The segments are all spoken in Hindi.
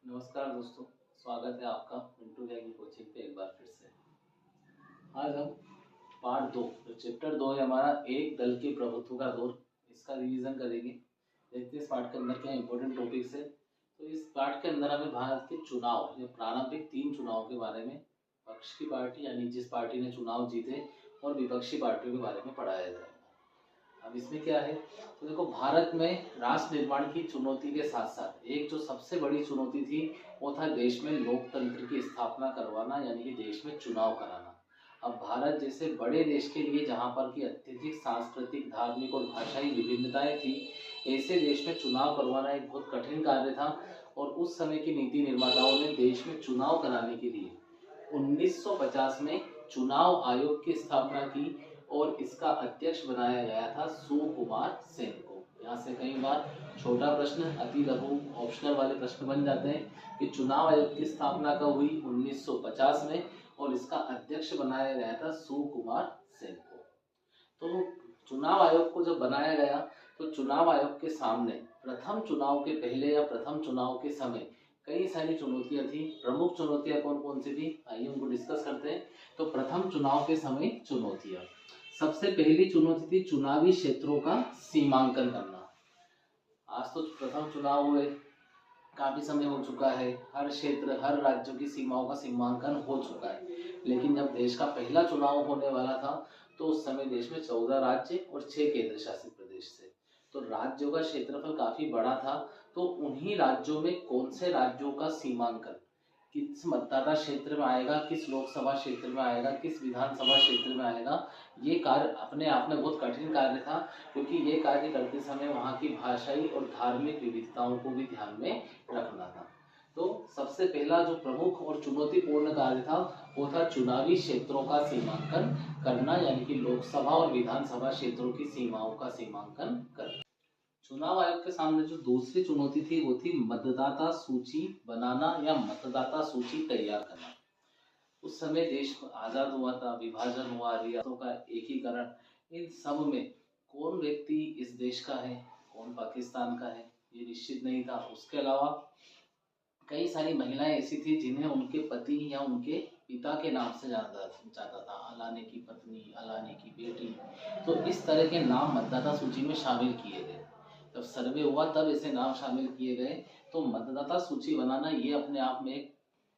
नमस्कार दोस्तों, स्वागत है आपका मिंटू भैया की कोचिंग पे एक बार फिर से। आज हम पार्ट 2 जो चैप्टर 2 है हमारा, एक दल के प्रभुत्व का दौर, इसका रिवीजन करेंगे। देखते हैं इस पार्ट के अंदर क्या इंपॉर्टेंट टॉपिक्स है। तो इस पार्ट के अंदर हमें भारत के चुनाव या प्रारंभिक 3 चुनाव के बारे में, पक्ष की पार्टी यानी जिस पार्टी ने चुनाव जीते और विपक्षी पार्टियों के बारे में पढ़ाया जाएगा। अब इसमें क्या है, तो देखो भारत में राष्ट्र निर्माण की चुनौती के साथ साथ एक जो सबसे बड़ी चुनौती थी वो था देश में लोकतंत्र की स्थापना करवाना, यानी कि देश में चुनाव कराना। अब भारत जैसे बड़े देश के लिए जहाँ पर की अत्यधिक सांस्कृतिक, धार्मिक और भाषाई विभिन्नताएं थी, ऐसे देश में चुनाव करवाना एक बहुत कठिन कार्य था। और उस समय के नीति निर्माताओं ने देश में चुनाव कराने के लिए 1950 में चुनाव आयोग की स्थापना की और इसका अध्यक्ष बनाया गया था सुकुमार सेन को। यहाँ से कई बार छोटा प्रश्न, अति लघु ऑप्शनल वाले प्रश्न बन जाते हैं कि चुनाव आयोग की स्थापना कब हुई, 1950 में, और इसका अध्यक्ष बनाया गया था सुकुमार सेन को। तो चुनाव आयोग को जब बनाया गया तो चुनाव आयोग के सामने प्रथम चुनाव के पहले या प्रथम चुनाव के समय कई सारी चुनौतियां थी। प्रमुख चुनौतियां कौन कौन सी थी, आइए उनको डिस्कस करते हैं। तो प्रथम चुनाव के समय चुनौतियां, सबसे पहली चुनौती थी चुनावी क्षेत्रों का सीमांकन करना। आज तो प्रथम चुनाव हुए, काफी समय हो चुका है, हर क्षेत्र हर राज्यों की सीमाओं का सीमांकन हो चुका है, लेकिन जब देश का पहला चुनाव होने वाला था तो उस समय देश में 14 राज्य और 6 केंद्र शासित प्रदेश थे। तो राज्यों का क्षेत्रफल काफी बड़ा था। तो उन्हीं राज्यों में कौन से राज्यों का सीमांकन किस मतदाता क्षेत्र में आएगा, किस लोकसभा क्षेत्र में आएगा, किस विधानसभा क्षेत्र में आएगा, ये कार्य अपने आप में बहुत कठिन कार्य था, क्योंकि ये कार्य करते समय वहाँ की भाषाई और धार्मिक विविधताओं को भी ध्यान में रखना था। तो सबसे पहला जो प्रमुख और चुनौतीपूर्ण कार्य था वो था चुनावी क्षेत्रों का सीमांकन करना, यानी कि लोकसभा और विधानसभा क्षेत्रों की सीमाओं का सीमांकन करना। चुनाव आयोग के सामने जो दूसरी चुनौती थी वो थी मतदाता सूची बनाना या मतदाता सूची तैयार करना। उस समय देश आजाद हुआ था, विभाजन हुआ, रियासतों का एकीकरण, इन सब में कौन व्यक्ति इस देश का है, कौन पाकिस्तान का है, ये निश्चित नहीं था। उसके अलावा कई सारी महिलाएं ऐसी थी जिन्हें उनके पति या उनके पिता के नाम से जाना जाता था, अलाने की पत्नी, अलाने की बेटी। तो इस तरह के नाम मतदाता सूची में शामिल किए गए। जब सर्वे हुआ तब ऐसे नाम शामिल किए गए। तो मतदाता सूची बनाना ये अपने आप में एक,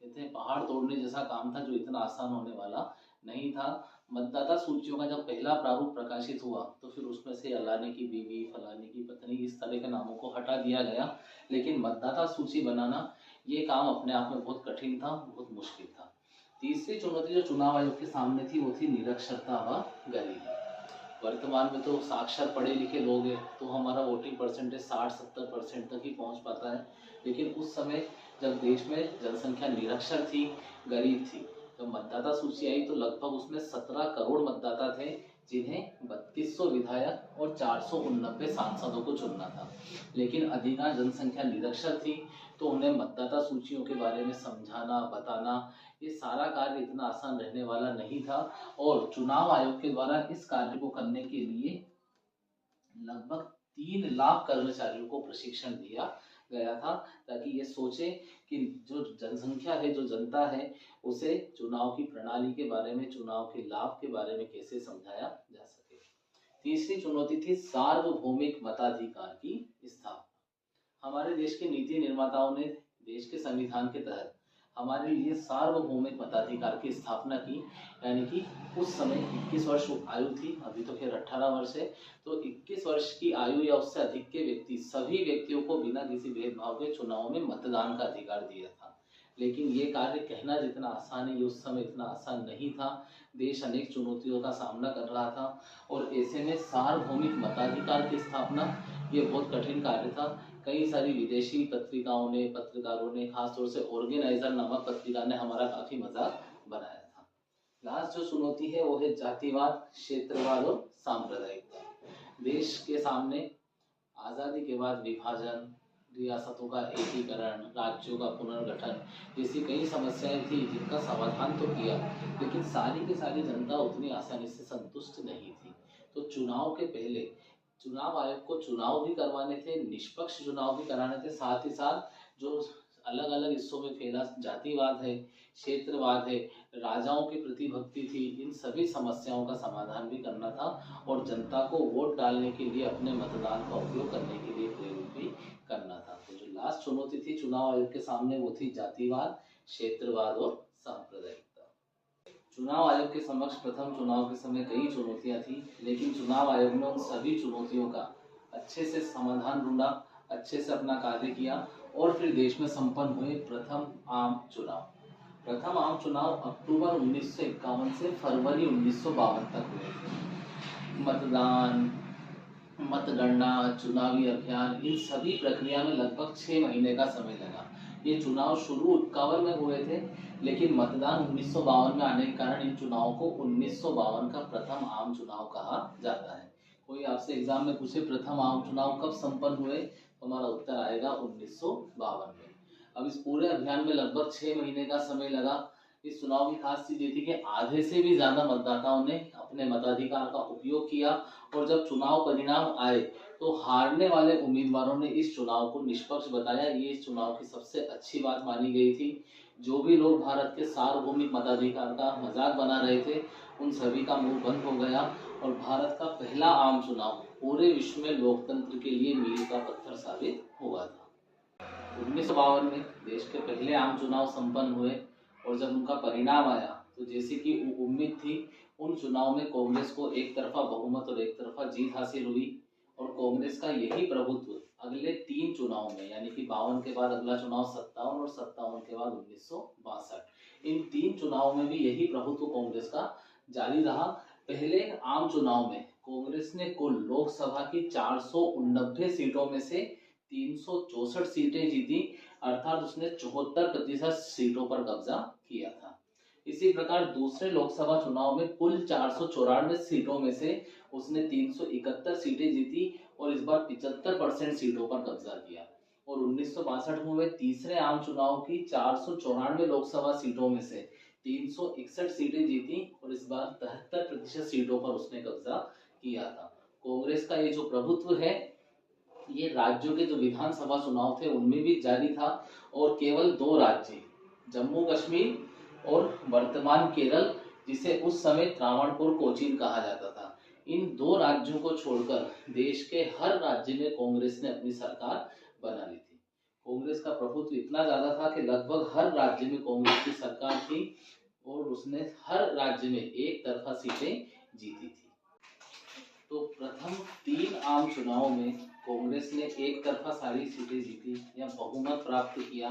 कहते हैं, पहाड़ तोड़ने जैसा काम था, जो इतना आसान होने वाला नहीं था। मतदाता सूचियों का जब पहला प्रारूप प्रकाशित हुआ तो फिर उसमें से अलाने की बीवी, फलाने की पत्नी, इस तरह के नामों को हटा दिया गया। लेकिन मतदाता सूची बनाना ये काम अपने आप में बहुत कठिन था, बहुत मुश्किल था। तीसरी चुनौती जो चुनाव आयोग के सामने थी वो थी निरक्षरता व गरीबी। वर्तमान में तो साक्षर पढ़े लिखे लोग हैं तो हमारा वोटिंग परसेंटेज 60-70% तक ही पहुंच पाता है, लेकिन उस समय जब देश में जनसंख्या निरक्षर थी, गरीब थी, जब मतदाता सूची आई तो लगभग उसमें 17 करोड़ मतदाता थे, जिन्हें 3200 विधायक और 489 सांसदों को चुनना था। लेकिन अधिकांश जनसंख्या निरक्षर थी, तो उन्हें मतदाता सूचियों के बारे में समझाना, बताना, ये सारा कार्य इतना आसान रहने वाला नहीं था। और चुनाव आयोग के द्वारा इस कार्य को करने के लिए लगभग 3 लाख कर्मचारियों को प्रशिक्षण दिया गया था, ताकि ये सोचे कि जो जनसंख्या है, जो जनता है, उसे चुनाव की प्रणाली के बारे में, चुनाव के लाभ के बारे में कैसे समझाया जा सके। तीसरी चुनौती थी सार्वभौमिक मताधिकार की स्थापना। हमारे देश के नीति निर्माताओं ने देश के संविधान के तहत हमारे लिए सार्वभौमिक मताधिकार की स्थापना की, यानी कि उस समय 21 वर्ष आयु थी, अभी तो खैर 18 वर्ष है। तो 21 वर्ष की आयु या उससे अधिक के व्यक्ति, सभी व्यक्तियों को बिना किसी भेदभाव के चुनाव में मतदान का अधिकार दिया था। लेकिन ये कार्य कहना जितना आसान है, ये उस समय इतना आसान नहीं था। देश अनेक चुनौतियों का सामना कर रहा था और ऐसे में सार्वभौमिक मताधिकार की स्थापना ये बहुत कठिन कार्य था। कई सारी विदेशी पत्रिकाओं ने, पत्रकारों ने, खासतौर से ऑर्गेनाइजर नामक पत्रिका ने हमारा काफी मजाक बनाया था। लास्ट जो चुनौती है वो है जातिवाद, क्षेत्रवाद और सांप्रदायिकता। देश के सामने आज़ादी के बाद विभाजन, रियासतों का एकीकरण, राज्यों का पुनर्गठन जैसी कई समस्याएं थी, जिनका समाधान तो किया, लेकिन सारी की सारी जनता उतनी आसानी से संतुष्ट नहीं थी। तो चुनाव के पहले चुनाव आयोग को चुनाव भी करवाने थे, निष्पक्ष चुनाव भी कराने थे, साथ ही साथ जो अलग अलग हिस्सों में फैला जातिवाद है, क्षेत्रवाद है, राजाओं के प्रति भक्ति थी, इन सभी समस्याओं का समाधान भी करना था और जनता को वोट डालने के लिए अपने मतदान का उपयोग करने के लिए प्रेरित भी करना था। तो जो लास्ट चुनौती थी चुनाव आयोग के सामने वो थी जातिवाद, क्षेत्रवाद और सांप्रदायिकता। चुनाव आयोग के समक्ष प्रथम चुनाव के समय कई चुनौतियां थी, लेकिन चुनाव आयोग ने उन सभी चुनौतियों का अच्छे से समाधान ढूंढा, अच्छे से अपना कार्य किया और फिर देश में संपन्न हुए प्रथम आम चुनाव। प्रथम आम चुनाव अक्टूबर 1951 से फरवरी 1952 तक हुए थे। मतदान, मतगणना, चुनावी अभियान, इन सभी प्रक्रिया में लगभग 6 महीने का समय लगा। ये चुनाव शुरू 51 में हुए थे, लेकिन मतदान 1952 में आने के कारण इन चुनावों को 1952 का प्रथम आम चुनाव कहा जाता है। कोई आपसे एग्जाम में पूछे प्रथम आम चुनाव कब संपन्न हुए, तो हमारा उत्तर आएगा 1952 में। अब इस पूरे अभियान में लगभग 6 महीने का समय लगा। इस चुनाव की खास चीज ये थी कि आधे से भी ज्यादा मतदाताओं ने अपने मताधिकार का उपयोग किया और जब चुनाव परिणाम आए तो हारने वाले उम्मीदवारों ने इस चुनाव को निष्पक्ष बताया। ये इस चुनाव की सबसे अच्छी बात मानी गई थी। जो भी लोग भारत के सार्वभौमिक मताधिकार का मजाक बना रहे थे, उन सभी का मुंह बंद हो गया और भारत का पहला आम चुनाव पूरे विश्व में लोकतंत्र के लिए मील का पत्थर साबित हुआ था। 1952 में देश के पहले आम चुनाव संपन्न हुए और जब उनका परिणाम आया तो जैसे कि उम्मीद थी, उन चुनाव में कांग्रेस को एक तरफा बहुमत और एक तरफा जीत हासिल हुई और कांग्रेस का यही प्रभुत्व अगले 3 चुनाव में, यानी कि 52 के बाद अगला चुनाव 57 और 57 के बाद 1962, इन 3 चुनाव में भी यही प्रभुत्व कांग्रेस का जारी रहा। पहले आम चुनाव में कांग्रेस ने कुल लोकसभा की 489 सीटों में से 364 सीटें जीती, अर्थात उसने 74% सीटों पर कब्जा किया था। इसी प्रकार दूसरे लोकसभा चुनाव में कुल 494 सीटों में से उसने 371 सीटें जीती और इस बार 75% सीटों पर कब्जा किया। और 1962 में हुए तीसरे आम चुनाव की 494 लोकसभा सीटों में से 361 सीटें जीती और इस बार 73% सीटों पर उसने कब्जा किया था। कांग्रेस का ये जो प्रभुत्व है, ये राज्यों के जो विधानसभा चुनाव थे उनमें भी जारी था और केवल 2 राज्य, जम्मू कश्मीर और वर्तमान केरल, जिसे उस समय त्रावणकोर कोचीन कहा जाता था, इन 2 राज्यों को छोड़कर देश के हर राज्य में कांग्रेस ने अपनी सरकार बना ली थी। कांग्रेस का प्रभुत्व इतना ज्यादा था कि लगभग हर राज्य में कांग्रेस की सरकार थी और उसने हर राज्य में एक तरफा सीटें जीती थी। तो प्रथम 3 आम चुनाव में कांग्रेस ने एक तरफा सारी सीटें जीती या बहुमत प्राप्त किया।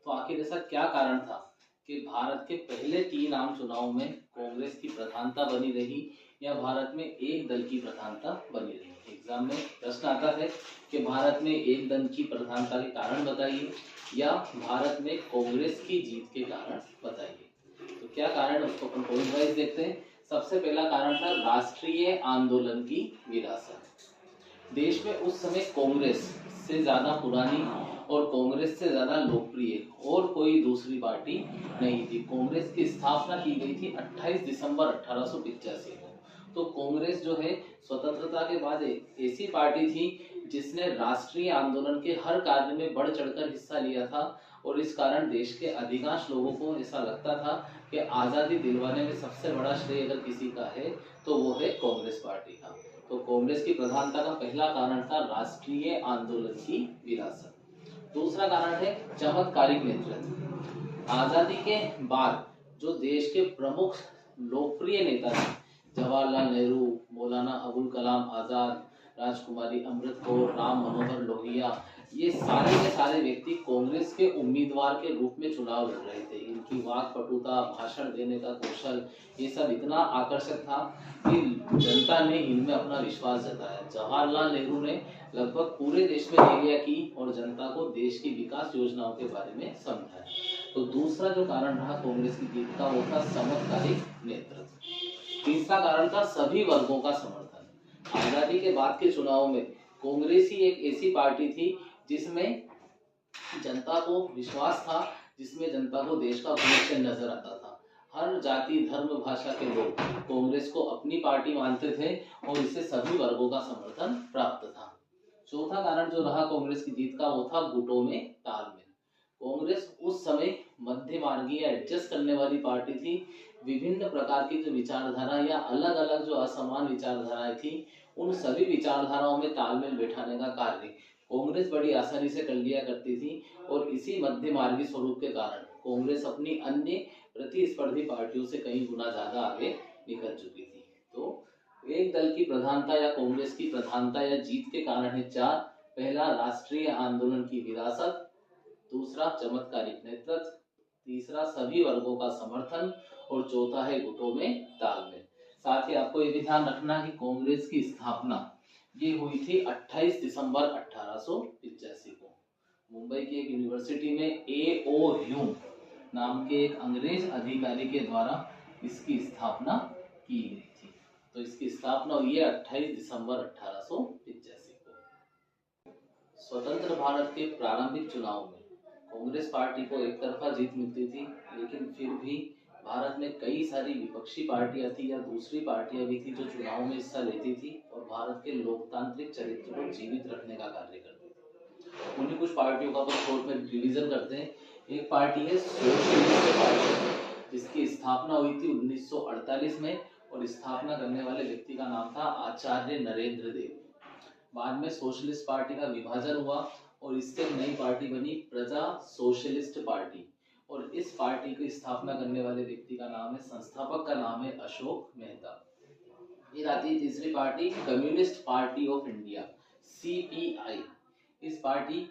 तो आखिर ऐसा क्या कारण था कि भारत के पहले 3 आम चुनाव में कांग्रेस की प्रधानता बनी रही या भारत में एक दल की प्रधानता बनी रही? एग्जाम में प्रश्न आता है कि भारत में एक दल की प्रधानता के कारण बताइए या भारत में कांग्रेस की जीत के कारण बताइए। तो क्या कारण है उसको अपन पॉइंट वाइज देखते हैं। सबसे पहला कारण था राष्ट्रीय आंदोलन की विरासत। देश में उस समय कांग्रेस से ज्यादा पुरानी और कांग्रेस से ज्यादा लोकप्रिय और कोई दूसरी पार्टी नहीं थी। कांग्रेस की स्थापना की गई थी 28 दिसंबर 1885 को। तो कांग्रेस जो है स्वतंत्रता के बाद एक ऐसी पार्टी थी जिसने राष्ट्रीय आंदोलन के हर कार्य में बढ़ चढ़कर हिस्सा लिया था और इस कारण देश के अधिकांश लोगों को ऐसा लगता था कि आज़ादी दिलवाने में सबसे बड़ा श्रेय अगर किसी का है तो वो है कांग्रेस पार्टी का। तो कांग्रेस की प्रधानता का पहला कारण था राष्ट्रीय आंदोलन की विरासत। दूसरा कारण है चमत्कारिक नेतृत्व। आज़ादी के बाद जो देश के प्रमुख लोकप्रिय नेता थे, जवाहरलाल नेहरू, मौलाना अबुल कलाम आजाद, राजकुमारी अमृत कौर, राम मनोहर लोहिया, ये सारे के सारे व्यक्ति कांग्रेस के उम्मीदवार के रूप में चुनाव लड़ रहे थे। इनकी वाक्पटुता, भाषण देने का कौशल, ये सब इतना आकर्षक था कि जनता ने इनमें अपना विश्वास जताया। जवाहरलाल नेहरू ने लगभग पूरे देश में रैलियां की और जनता को देश की विकास योजनाओं के बारे में समझाया। तो दूसरा जो कारण रहा कांग्रेस की जीत का वो था चमत्कारिक नेतृत्व। तीसरा कारण था सभी वर्गों का समर्थन। आजादी के बाद के चुनाव में कांग्रेस ही एक ऐसी पार्टी थी जिसमें जनता को विश्वास था, जिसमें जनता को देश का भविष्य नजर आता था। हर जाति, धर्म, भाषा के लोग कांग्रेस को अपनी पार्टी मानते थे और इससे सभी वर्गों का समर्थन प्राप्त था। चौथा कारण जो रहा कांग्रेस की जीत का वो था गुटों में तालमेल। कांग्रेस उस समय मध्य मार्गीय एडजस्ट करने वाली पार्टी थी। विभिन्न प्रकार की जो विचारधारा या अलग अलग जो असमान विचारधाराएं थी, उन सभी विचारधाराओं में तालमेल बैठाने का कार्य कांग्रेस बड़ी आसानी से कर लिया करती थी। और इसी मध्य मार्गी स्वरूप के कारण कांग्रेस अपनी अन्य प्रतिस्पर्धी पार्टियों से कई गुना ज्यादा आगे निकल चुकी थी। तो एक दल की प्रधानता या कांग्रेस की प्रधानता या जीत के कारण है चार। पहला, राष्ट्रीय आंदोलन की विरासत। दूसरा, चमत्कारिक नेतृत्व। तीसरा, सभी वर्गों का समर्थन। और चौथा है गुटों में तालमेल। साथ ही आपको ये भी ध्यान रखना कि कांग्रेस की स्थापना ये हुई थी 28 दिसंबर 1885 को मुंबई की एक यूनिवर्सिटी में AOU नाम के एक अंग्रेज अधिकारी के द्वारा इसकी स्थापना की गई थी। तो इसकी स्थापना हुई है 28 दिसंबर 1885 को। स्वतंत्र भारत के प्रारंभिक चुनाव में कांग्रेस पार्टी को एक तरफा जीत मिलती थी, लेकिन फिर भी भारत में कई सारी विपक्षी पार्टियां थी या दूसरी पार्टियां भी थी जो चुनाव में हिस्सा लेती थी और भारत के लोकतांत्रिक चरित्र को जीवित रखने का कार्य करती थी। उन्हीं कुछ पार्टियों का अपन शॉर्ट में रिवीजन करते हैं। एक पार्टी है सोशलिस्ट पार्टी, जिसकी स्थापना हुई थी 1948 में और स्थापना करने वाले व्यक्ति का नाम था आचार्य नरेंद्र देव। बाद में सोशलिस्ट पार्टी का विभाजन हुआ और इससे नई पार्टी बनी प्रजा सोशलिस्ट पार्टी। और इस पार्टी की स्थापना करने वाले व्यक्ति का नाम है, संस्थापक का नाम है अशोक मेहता। फिर आती है तीसरी party, communist party of India, CPI। इस पार्टी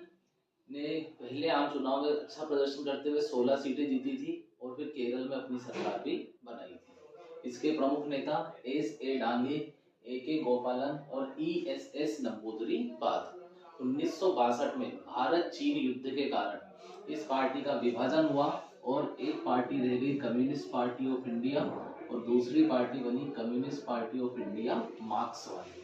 ने पहले आम चुनाव में अच्छा प्रदर्शन करते हुए 16 सीटें जीती थी और फिर केरल में अपनी सरकार भी बनाई थी। इसके प्रमुख नेता SA डांगे, AK गोपालन और ESS नंबूदरी-पाद। 1962 में भारत चीन युद्ध के कारण इस पार्टी का विभाजन हुआ और एक पार्टी रह गई कम्युनिस्ट पार्टी ऑफ इंडिया और दूसरी पार्टी बनी कम्युनिस्ट पार्टी ऑफ इंडिया मार्क्सवादी।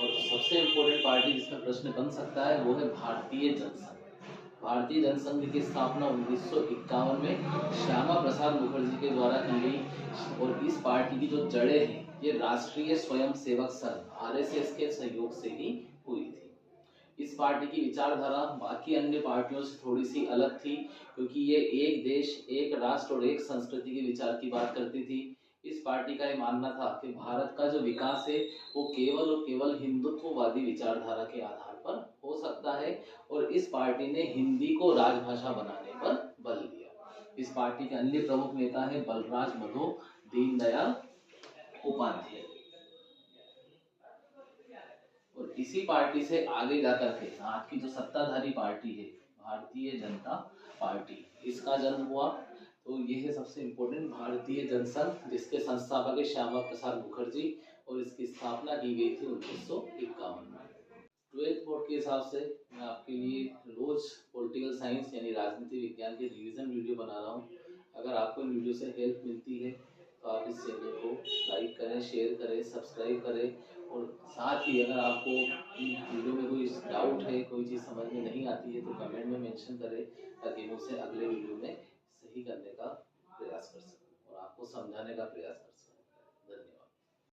और सबसे इम्पोर्टेंट पार्टी जिसमें प्रश्न बन सकता है वो है भारतीय जनसंघ। भारतीय जनसंघ की स्थापना 1951 में श्यामा प्रसाद मुखर्जी के द्वारा की गई और इस पार्टी की जो जड़ें हैं ये राष्ट्रीय स्वयंसेवक संघ RSS के सहयोग से ही हुई थी। इस पार्टी की विचारधारा बाकी अन्य पार्टियों से थोड़ी सी अलग थी, क्योंकि ये एक देश, एक राष्ट्र और एक संस्कृति के विचार की बात करती थी। इस पार्टी का ये मानना था कि भारत का जो विकास है वो केवल और केवल हिंदुत्ववादी विचारधारा के आधार पर हो सकता है और इस पार्टी ने हिंदी को राजभाषा बनाने पर बल दिया। इस पार्टी के अन्य प्रमुख नेता है बलराज मधो, दीनदयाल उपाध्याय। और इसी पार्टी से आगे जाकर के आज की जो सत्ताधारी पार्टी है भारतीय जनता पार्टी, इसका जन्म हुआ। तो ये है सबसे इम्पोर्टेंट भारतीय जनसंघ, जिसके संस्थापक है श्यामा प्रसाद मुखर्जी और इसकी स्थापना की गई थी 1951 में। 12th बोर्ड के हिसाब से मैं आपके लिए रोज पॉलिटिकल साइंस यानी राजनीति विज्ञान के रिवीजन वीडियो बना रहा हूँ। अगर आपको इन वीडियो से हेल्प मिलती है तो आप इस चैनल को लाइक करें, शेयर करें, सब्सक्राइब करें और साथ ही अगर आपको वीडियो में कोई डाउट है, कोई चीज़ समझ में नहीं आती है तो कमेंट में मेंशन करें ताकि मैं उसे अगले वीडियो में सही करने का प्रयास कर सकूं और आपको समझाने का प्रयास